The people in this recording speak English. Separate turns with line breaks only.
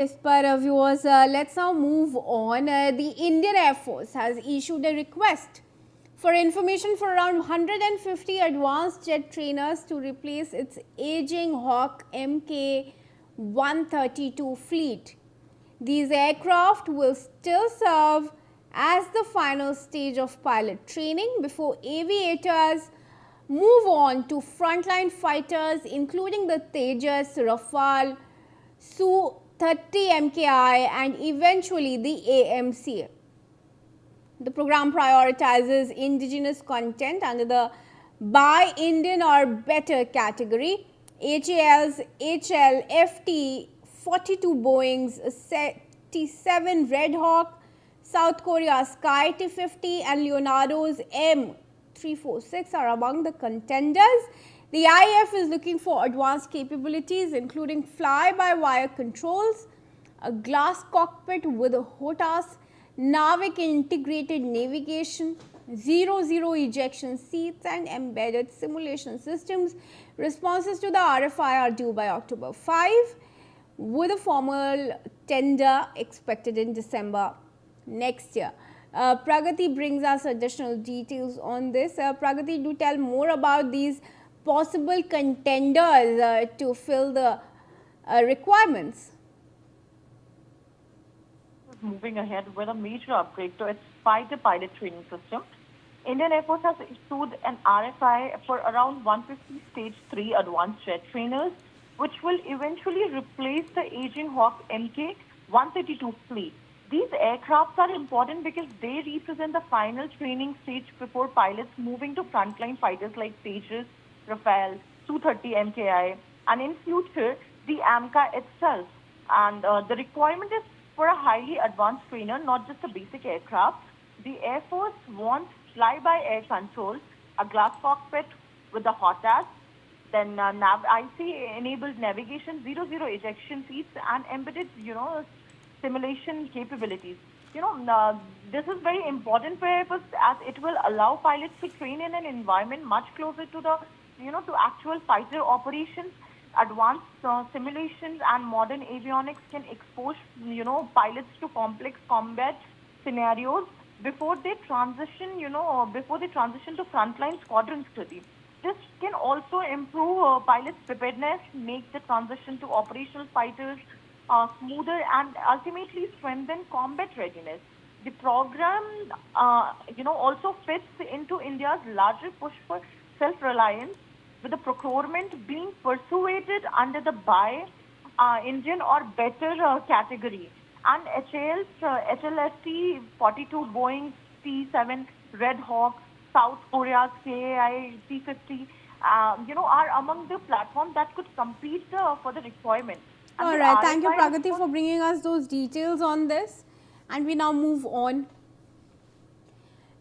Yes, but viewers, let's now move on. The Indian Air Force has issued a request for information for around 150 advanced jet trainers to replace its aging Hawk Mk-132 fleet. These aircraft will still serve as the final stage of pilot training before aviators move on to frontline fighters including the Tejas, Rafale, Su-30 MKI and eventually the AMCA. The program prioritizes indigenous content under the Buy Indian or Better category. HAL's HLFT-42 Boeing's T-7 Red Hawk, South Korea's Sky T-50 and Leonardo's M-346 are among the contenders. The IAF is looking for advanced capabilities including fly-by-wire controls, a glass cockpit with a HOTAS, NavIC integrated navigation, zero ejection seats and embedded simulation systems. Responses to the RFI are due by October 5 with a formal tender expected in December next year. Pragati brings us additional details on this. Pragati, do tell more about these possible contenders to fill the requirements.
Moving ahead with a major upgrade to its fighter pilot training system. Indian Air Force has issued an RFI for around 150 Stage 3 advanced jet trainers, which will eventually replace the aging Hawk Mk-132 fleet. These aircrafts are important because they represent the final training stage before pilots moving to frontline fighters like Tejas, Rafale, Su-30 MKI, and in future, the AMCA itself. And the requirement is for a highly advanced trainer, not just a basic aircraft. The Air Force wants fly-by-air controls, a glass cockpit with the HOTAS, then NavIC enabled navigation, zero ejection seats, and embedded, simulation capabilities. This is very important for Air Force as it will allow pilots to train in an environment much closer to the, to actual fighter operations. Advanced simulations and modern avionics can expose, pilots to complex combat scenarios before they transition, to frontline squadron study. This can also improve pilots' preparedness, make the transition to operational fighters smoother, and ultimately strengthen combat readiness. The program, also fits into India's larger push for self-reliance, with the procurement being persuaded under the Buy Indian or Better category. And HAL's HLFT-42 Boeing T-7 Red Hawk, South Korea's KAI T-50, are among the platforms that could compete for the requirement.
All right, thank you Pragati for bringing us those details on this. And we now move on